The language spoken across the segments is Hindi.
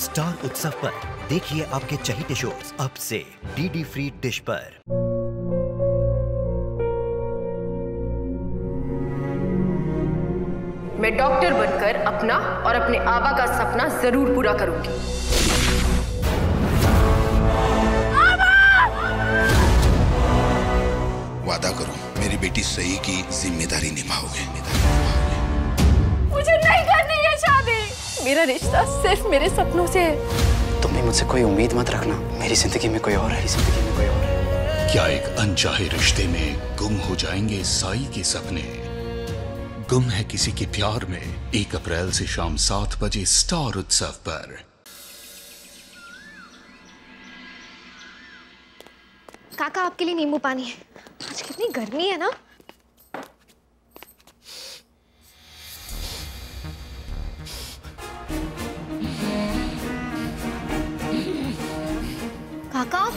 स्टार उत्सव पर देखिए आपके चहेते शोज अब से डीडी फ्री डिश पर। मैं डॉक्टर बनकर अपना और अपने आबा का सपना जरूर पूरा करूंगी। वादा करो मेरी बेटी सही की जिम्मेदारी निभाओगे। मुझे नहीं करनी है शादी। मेरा रिश्ता सिर्फ मेरे सपनों से है। तुम भी मुझसे कोई उम्मीद मत रखना। मेरी जिंदगी में कोई और है, जिंदगी में कोई और है। क्या एक अनचाहे रिश्ते में गुम हो जाएंगे साई के सपने? गुम है किसी के प्यार में 1 अप्रैल से शाम 7 बजे स्टार उत्सव पर। काका आपके लिए नींबू पानी है। आज कितनी गर्मी है ना। काका,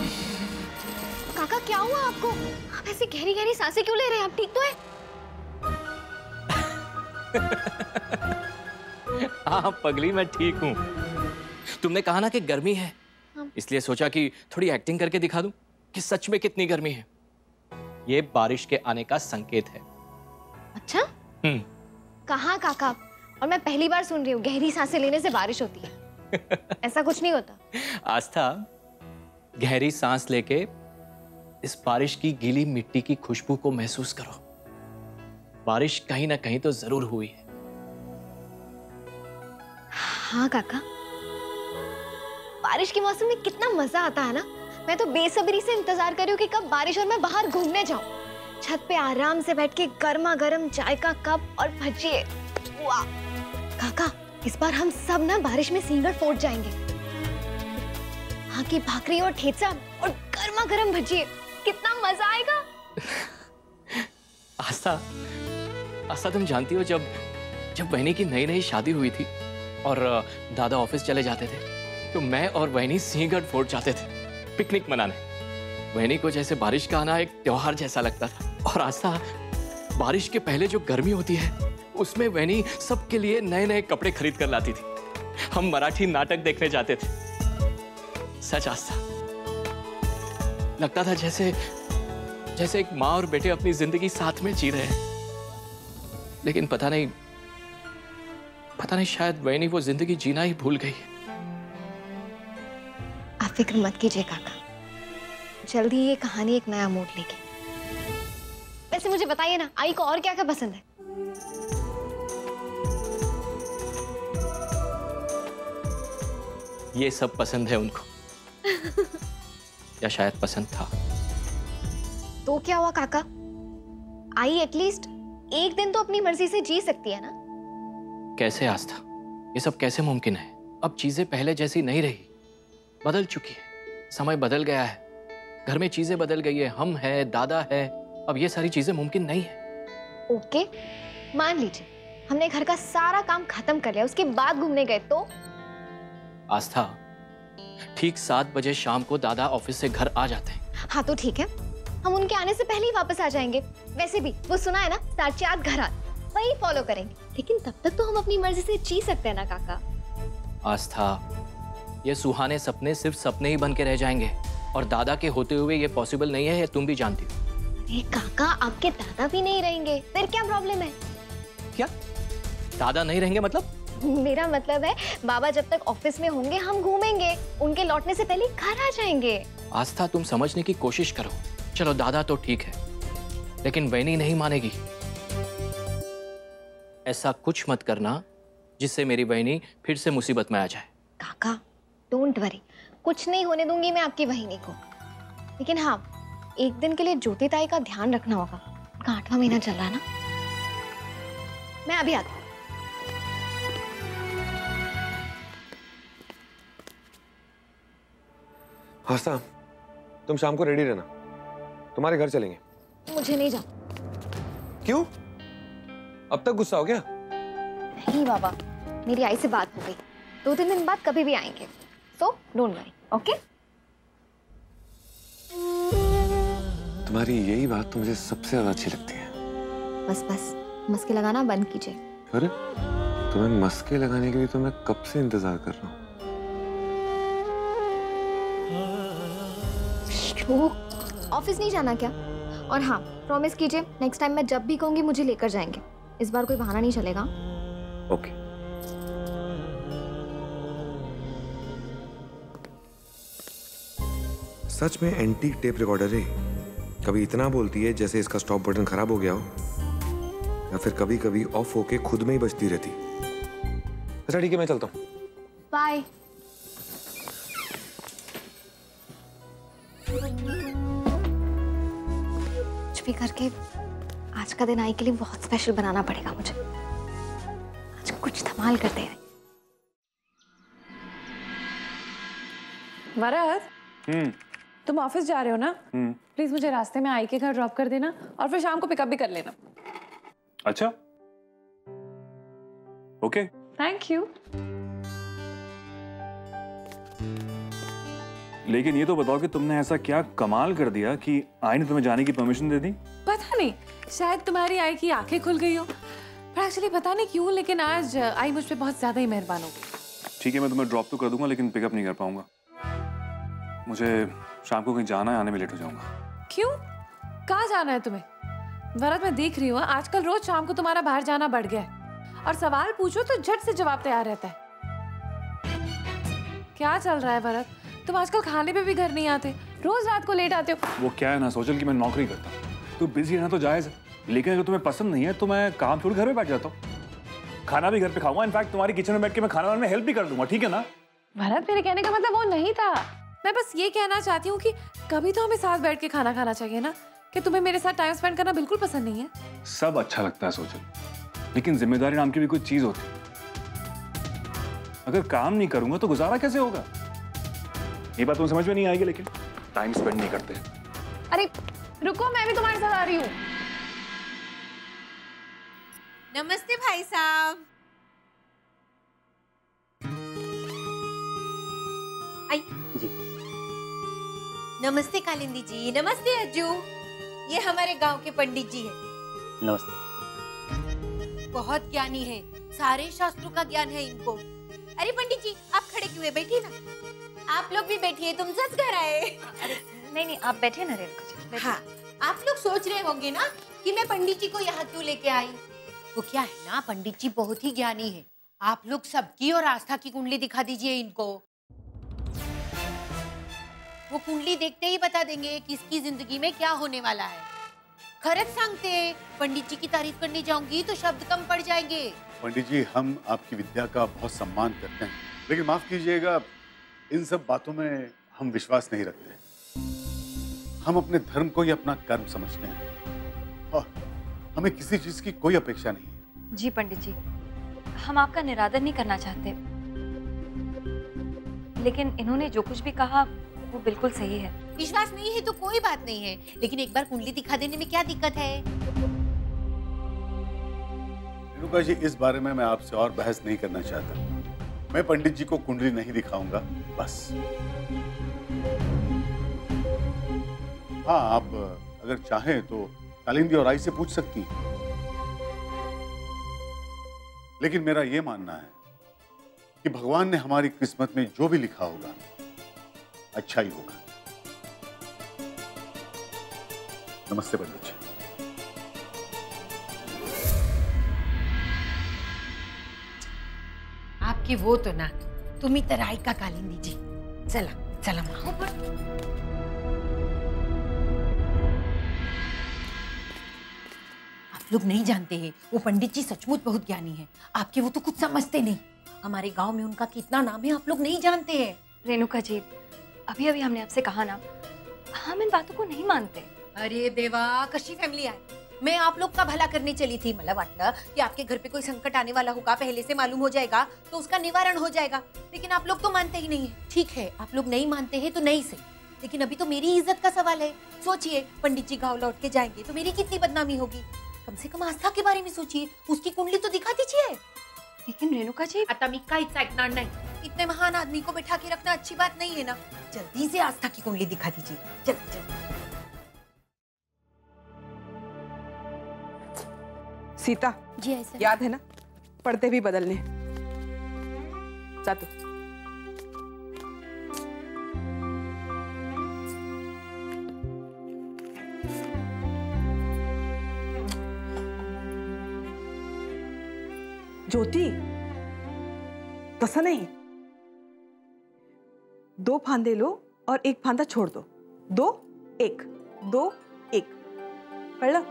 काका क्या हुआ आपको? आप ऐसी गहरी गहरी सांसें क्यों ले रहे हैं? आप ठीक तो है? हाँ पगली, मैं ठीक हूँ। तुमने कहा ना कि गर्मी है, इसलिए सोचा कि थोड़ी एक्टिंग करके दिखा दूं कि सच में कितनी गर्मी है। ये बारिश के आने का संकेत है। अच्छा? कहाँ काका? और मैं पहली बार सुन रही हूँ गहरी सांसें लेने से बारिश होती है। ऐसा कुछ नहीं होता। आस्था, गहरी सांस लेके इस बारिश की गीली मिट्टी की खुशबू को महसूस करो। बारिश कहीं ना कहीं तो जरूर हुई है। हाँ काका, बारिश के मौसम में कितना मजा आता है ना। मैं तो बेसब्री से इंतजार कर रही हूँ कि कब बारिश और मैं बाहर घूमने जाऊं। छत पे आराम से बैठ के गर्मा गर्म चाय का कप और भजिए। वाह काका, इस बार हम सब ना बारिश में सींगड़ फोड़ जाएंगे। हाँ की भाकरी और ठेचा और गर्मा गर्म भजिए, कितना मजा आएगा। आस्था तुम जानती हो, जब वहनी की नई नई शादी हुई थी और दादा ऑफिस चले जाते थे तो मैं और वहनी सिंहगढ़ फोर्ट जाते थे पिकनिक मनाने। वहनी को जैसे बारिश का आना एक त्योहार जैसा लगता था। और आस्था, बारिश के पहले जो गर्मी होती है उसमें वहनी सबके लिए नए नए कपड़े खरीद कर लाती थी। हम मराठी नाटक देखने जाते थे। सच आस्था, लगता था जैसे एक माँ और बेटे अपनी जिंदगी साथ में जी रहे हैं। लेकिन पता नहीं शायद वहनी वो जिंदगी जीना ही भूल गई है। आप फिक्र मत कीजिए काका, जल्दी ये कहानी एक नया मोड़ लेगी। वैसे मुझे बताइए ना, आई को और क्या क्या पसंद है? ये सब पसंद है उनको। या शायद पसंद था। तो क्या हुआ काका? आई एटलीस्ट एक दिन तो अपनी मर्जी से जी सकती है ना। कैसे आस्था, ये सब कैसे मुमकिन है? अब चीजें पहले जैसी नहीं रही, बदल चुकी है। समय बदल गया है, घर में चीजें बदल गई है। हम है, दादा है, अब ये सारी चीजें मुमकिन नहीं है। ओके, मान लीजिए हमने घर का सारा काम खत्म कर लिया, उसके बाद घूमने गए तो? आस्था, ठीक 7 बजे शाम को दादा ऑफिस से घर आ जाते हैं। हाँ तो ठीक है, हम उनके आने से पहले ही वापस आ जाएंगे। वैसे भी वो सुना है ना, 7:30 घर आ, वही फॉलो करेंगे। लेकिन तब तक तो हम अपनी मर्जी से जी सकते हैं ना काका। आस्था, ये सुहाने सपने सिर्फ सपने ही बन के रह जाएंगे और दादा के होते हुए ये पॉसिबल नहीं है, ये तुम भी जानती हो। अरे काका, आपके दादा भी नहीं रहेंगे, फिर क्या प्रॉब्लम है? क्या दादा नहीं रहेंगे मतलब? मेरा मतलब है बाबा जब तक ऑफिस में होंगे हम घूमेंगे, उनके लौटने से पहले घर आ जाएंगे। आस्था, तुम समझने की कोशिश करो। चलो दादा तो ठीक है, लेकिन वहनी नहीं मानेगी। ऐसा कुछ मत करना जिससे मेरी वहनी फिर से मुसीबत में आ जाए। काका डोंट वरी, कुछ नहीं होने दूंगी मैं आपकी वहनी को। लेकिन हाँ, एक दिन के लिए ज्योति ताई का ध्यान रखना होगा। उनका 8वां महीना चल रहा है ना। मैं अभी आती हूँ। आस्था, तुम शाम को रेडी रहना, तुम्हारे घर चलेंगे। मुझे नहीं जाना। क्यों? अब तक गुस्सा हो गया? नहीं बाबा, मेरी आई से बात हो गई, 2-3 दिन बाद कभी भी आएंगे। So don't worry, okay? तुम्हारी यही बात तो मुझे सबसे ज्यादा अच्छी लगती है। बस मस्के लगाना बंद कीजिए। अरे तुम्हें मस्के लगाने के लिए तो मैं कब से इंतजार कर रहा हूँ। शोक, ऑफिस नहीं जाना क्या? और हाँ, प्रॉमिस कीजिए नेक्स्ट टाइम मैं जब भी कहूंगी मुझे लेकर जाएंगे। इस बार कोई बहाना नहीं चलेगा। ओके। सच में एंटीक टेप रिकॉर्डर है। कभी इतना बोलती है जैसे इसका स्टॉप बटन खराब हो गया हो, या फिर कभी कभी ऑफ होके खुद में ही बजती रहती। अच्छा ठीक है, मैं चलता हूँ। बाय। कुछ भी करके आज का दिन आई के लिए बहुत स्पेशल बनाना पड़ेगा मुझे। आज कुछ धमाल करते हैं। वरद, तुम ऑफिस जा रहे हो ना? प्लीज मुझे रास्ते में आई के घर ड्रॉप कर देना और फिर शाम को पिकअप भी कर लेना। अच्छा, ओके। Thank you. लेकिन ये तो बताओ कि तुमने ऐसा क्या कमाल कर दिया कि आई ने तुम्हें जाने की परमिशन दे दी? पता नहीं, शायद तुम्हारी आई की आंखें खुल गई हो, पर एक्चुअली पता नहीं क्यों, लेकिन आज आई मुझ पे बहुत ज्यादा ही मेहरबान हो गई। ठीक है, मैं तुम्हें ड्रॉप तो कर दूंगा लेकिन पिकअप नहीं कर पाऊंगा। मुझे शाम को कहीं जाना है, आने में लेट हो जाऊंगा। क्यों? कहाँ जाना है तुम्हें? वरद, मैं देख रही हूँ आजकल रोज शाम को तुम्हारा बाहर जाना बढ़ गया है और सवाल पूछो तो झट से जवाब तैयार रहता है। क्या चल रहा है वरद? तुम आजकल खाने पे भी घर नहीं आते, रोज रात को लेट आते हो। वो क्या है ना सोचल कि मैं नौकरी करता हूँ, तो बिजी रहना तो जायज है, लेकिन अगर तुम्हें पसंद नहीं है तो मैं काम छोड़ घर में बैठ जाता हूँ। खाना भी घर पे खाऊंगा, इनफैक्ट तुम्हारी किचन में बैठ के मैं खाना बनाने में हेल्प भी कर दूंगा, ठीक है ना? वरद, मेरे कहने का मतलब वो नहीं था। मैं बस ये कहना चाहती हूँ कि कभी तो हमें साथ बैठ के खाना खाना चाहिए ना, कि तुम्हें मेरे साथ टाइम स्पेंड करना बिल्कुल पसंद नहीं है। सब अच्छा लगता है सोचल, लेकिन जिम्मेदारी नाम की भी कोई चीज होती है। अगर काम नहीं करूंगा तो गुजारा कैसे होगा? ये बात तुम्हें समझ में नहीं आएगी, लेकिन टाइम स्पेंड नहीं करते। अरे रुको, मैं भी तुम्हारे साथ आ रही हूँ। नमस्ते भाई साहब। आई जी। नमस्ते कालिंदी जी। नमस्ते अज्जू। ये हमारे गांव के पंडित जी हैं। नमस्ते। बहुत ज्ञानी हैं, सारे शास्त्रों का ज्ञान है इनको। अरे पंडित जी, आप खड़े क्यों हैं? बैठिए ना। आप लोग भी बैठिए, तुम सच घर आए। अरे नहीं, आप बैठे ना रेणुका जी। हाँ, आप लोग सोच रहे होंगे ना कि मैं पंडित जी को यहाँ क्यों लेके आई। वो क्या है ना, पंडित जी बहुत ही ज्ञानी है। आप लोग सबकी और आस्था की कुंडली दिखा दीजिए इनको। वो कुंडली देखते ही बता देंगे कि इसकी जिंदगी में क्या होने वाला है। खरच सांगते, पंडित जी की तारीफ करने जाऊंगी तो शब्द कम पड़ जाएंगे। पंडित जी, हम आपकी विद्या का बहुत सम्मान करते हैं, लेकिन माफ कीजिएगा, इन सब बातों में हम विश्वास नहीं रखते। हम अपने धर्म को ही अपना कर्म समझते हैं और हमें किसी चीज की कोई अपेक्षा नहीं है। जी पंडित जी, हम आपका निरादर नहीं करना चाहते, लेकिन इन्होंने जो कुछ भी कहा वो बिल्कुल सही है। विश्वास नहीं है तो कोई बात नहीं है, लेकिन एक बार कुंडली दिखा देने में क्या दिक्कत है? रेणुका जी, इस बारे में मैं आपसे और बहस नहीं करना चाहता। मैं पंडित जी को कुंडली नहीं दिखाऊंगा, बस। हाँ, आप अगर चाहें तो कालिंदी और आई से पूछ सकती हैं, लेकिन मेरा यह मानना है कि भगवान ने हमारी किस्मत में जो भी लिखा होगा अच्छा ही होगा। नमस्ते पंडित जी। आपकी वो तो ना, तुम ही तराई का कालिंदी जी। चला चला माँ। आप लोग नहीं जानते हैं, वो पंडित जी सचमुच बहुत ज्ञानी है। आपके वो तो कुछ समझते नहीं। हमारे गांव में उनका कितना नाम है आप लोग नहीं जानते हैं। रेणुका जी, अभी अभी हमने आपसे कहा ना, हम इन बातों को नहीं मानते। अरे देवा, कशी फॅमिली आहे। मैं आप लोग का भला करने चली थी। मला वाटलं कि आपके घर पे कोई संकट आने वाला होगा, पहले से मालूम हो जाएगा तो उसका निवारण हो जाएगा, लेकिन आप लोग तो मानते ही नहीं है। ठीक है, आप लोग नहीं मानते हैं तो नहीं सही, लेकिन अभी तो मेरी इज्जत का सवाल है। सोचिए, पंडित जी गाँव लौट के जाएंगे तो मेरी कितनी बदनामी होगी। कम से कम आस्था के बारे में सोचिए, उसकी कुंडली तो दिखा दीजिए। लेकिन रेणुका जी, आता मी काहीच ऐकणार नाही। इतने महान आदमी को बैठा के रखना अच्छी बात नहीं है ना। जल्दी से आस्था की कुंडली दिखा दीजिए, जल्दी जल्दी। सीता जी ऐसा याद है ना, पर्दे भी बदलने। जा तू। ज्योति, तसा नहीं, 2 फांदे लो और 1 फांदा छोड़ दो। 2 1 2 1 कळलं?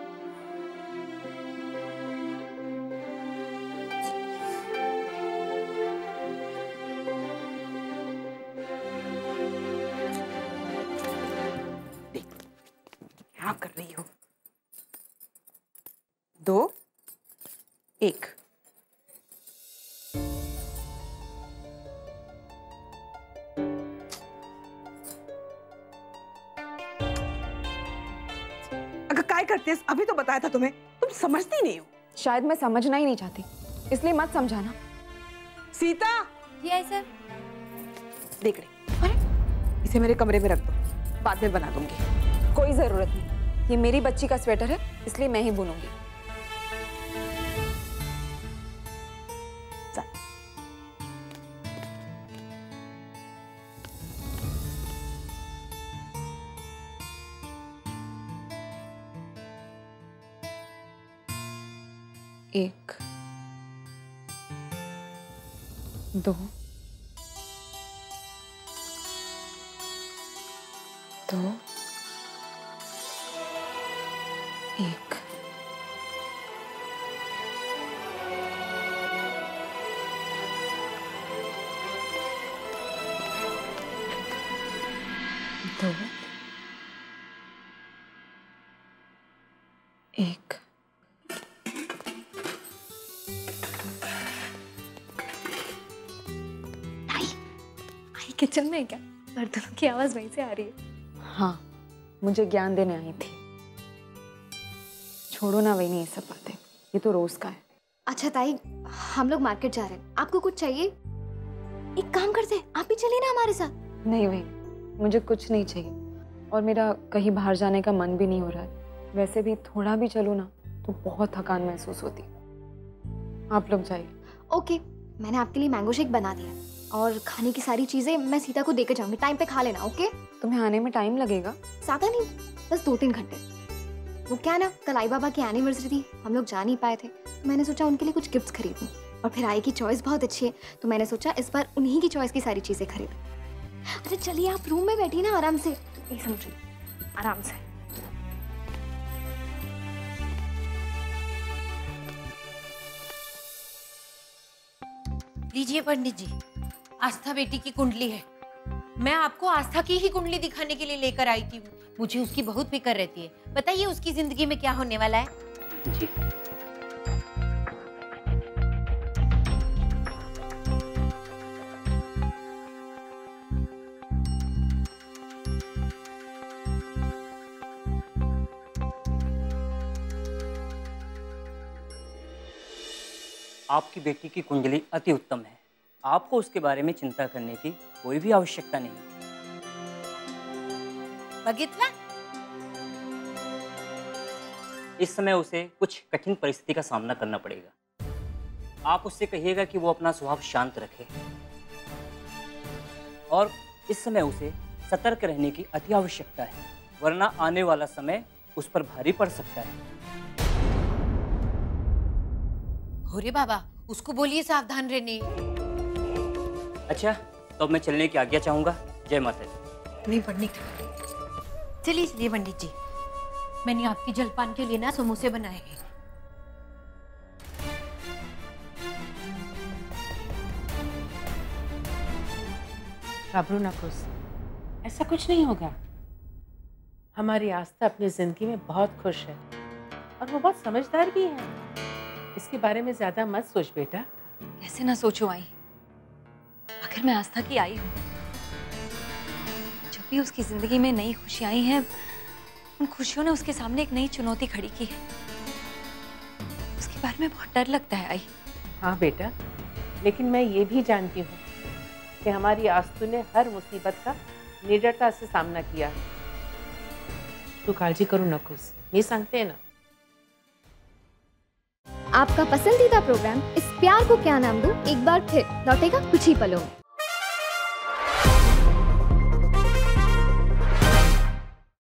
क्या कर रही हो? 2 1 अगर काय करतेस? अभी तो बताया था तुम्हें, तुम समझती नहीं हो। शायद मैं समझना ही नहीं चाहती, इसलिए मत समझाना। Sita, yes sir. देख रही, अरे इसे मेरे कमरे में रख दो, बाद में बना दूंगी। कोई जरूरत नहीं, ये मेरी बच्ची का स्वेटर है, इसलिए मैं ही बुनूंगी। एक 2 2 1 2 1 किचन में है क्या? बर्तनों की आवाज वहीं से आ रही है। हाँ, मुझे ज्ञान देने आई थी। छोड़ो ना वही, नहीं ये सब बातें, ये तो रोज का है। अच्छा ताई, हम लोग मार्केट जा रहे हैं, आपको कुछ चाहिए? एक काम करते हैं, आप भी चलिए ना हमारे साथ। नहीं वही, मुझे कुछ नहीं चाहिए और मेरा कहीं बाहर जाने का मन भी नहीं हो रहा है। वैसे भी थोड़ा भी चलूँ ना तो बहुत थकान महसूस होती। आप लोग जाइए। ओके, मैंने आपके लिए मैंगो शेक बना दिया और खाने की सारी चीजें मैं सीता को देकर जाऊंगी। टाइम पे खा लेना, ओके? तुम्हें आने में टाइम लगेगा? ज्यादा नहीं, बस 2-3 घंटे। वो क्या ना, कल आई बाबा की एनिवर्सरी थी, हम लोग जा नहीं पाए थे, तो मैंने सोचा उनके लिए कुछ गिफ्ट्स खरीदूं। और फिर आई की चॉइस बहुत अच्छी है, तो मैंने सोचा इस बार उन्हीं की चॉइस की सारी चीजें खरीदूं। अरे चलिए, आप रूम में बैठिए ना आराम से। नहीं समझ रही, आराम से। लीजिए पंडित जी, आस्था बेटी की कुंडली है। मैं आपको आस्था की ही कुंडली दिखाने के लिए लेकर आई थी। मुझे उसकी बहुत फिक्र रहती है। बताइए उसकी जिंदगी में क्या होने वाला है? जी आपकी बेटी की कुंडली अति उत्तम है। आपको उसके बारे में चिंता करने की कोई भी आवश्यकता नहीं। बघितला? इस समय उसे कुछ कठिन परिस्थिति का सामना करना पड़ेगा। आप उससे कहिएगा कि वो अपना स्वभाव शांत रखे और इस समय उसे सतर्क रहने की अति आवश्यकता है, वरना आने वाला समय उस पर भारी पड़ सकता है। अरे बाबा, उसको बोलिए सावधान रहने। अच्छा, तो अब मैं चलने की आज्ञा चाहूंगा। जय माता दी। नहीं पढ़ने। चलिए चलिए पंडित जी, मैंने आपकी जलपान के लिए ना समोसे बनाए हैं। घबरो ना खुश, ऐसा कुछ नहीं होगा। हमारी आस्था अपनी जिंदगी में बहुत खुश है और वो बहुत समझदार भी है। इसके बारे में ज्यादा मत सोच बेटा। कैसे ना सोचो आई, आखिर मैं आस्था की आई हूँ। जब भी उसकी जिंदगी में नई खुशियां आई हैं, उन खुशियों ने उसके सामने एक नई चुनौती खड़ी की है। उसके बारे में बहुत डर लगता है आई। हाँ बेटा, लेकिन मैं ये भी जानती हूँ कि हमारी आस्तु ने हर मुसीबत का निडरता से सामना किया है। तू काळजी करू नकोस, मी सांगते ना। आपका पसंदीदा प्रोग्राम इस प्यार को क्या नाम दूं एक बार फिर लौटेगा कुछ ही पलों में।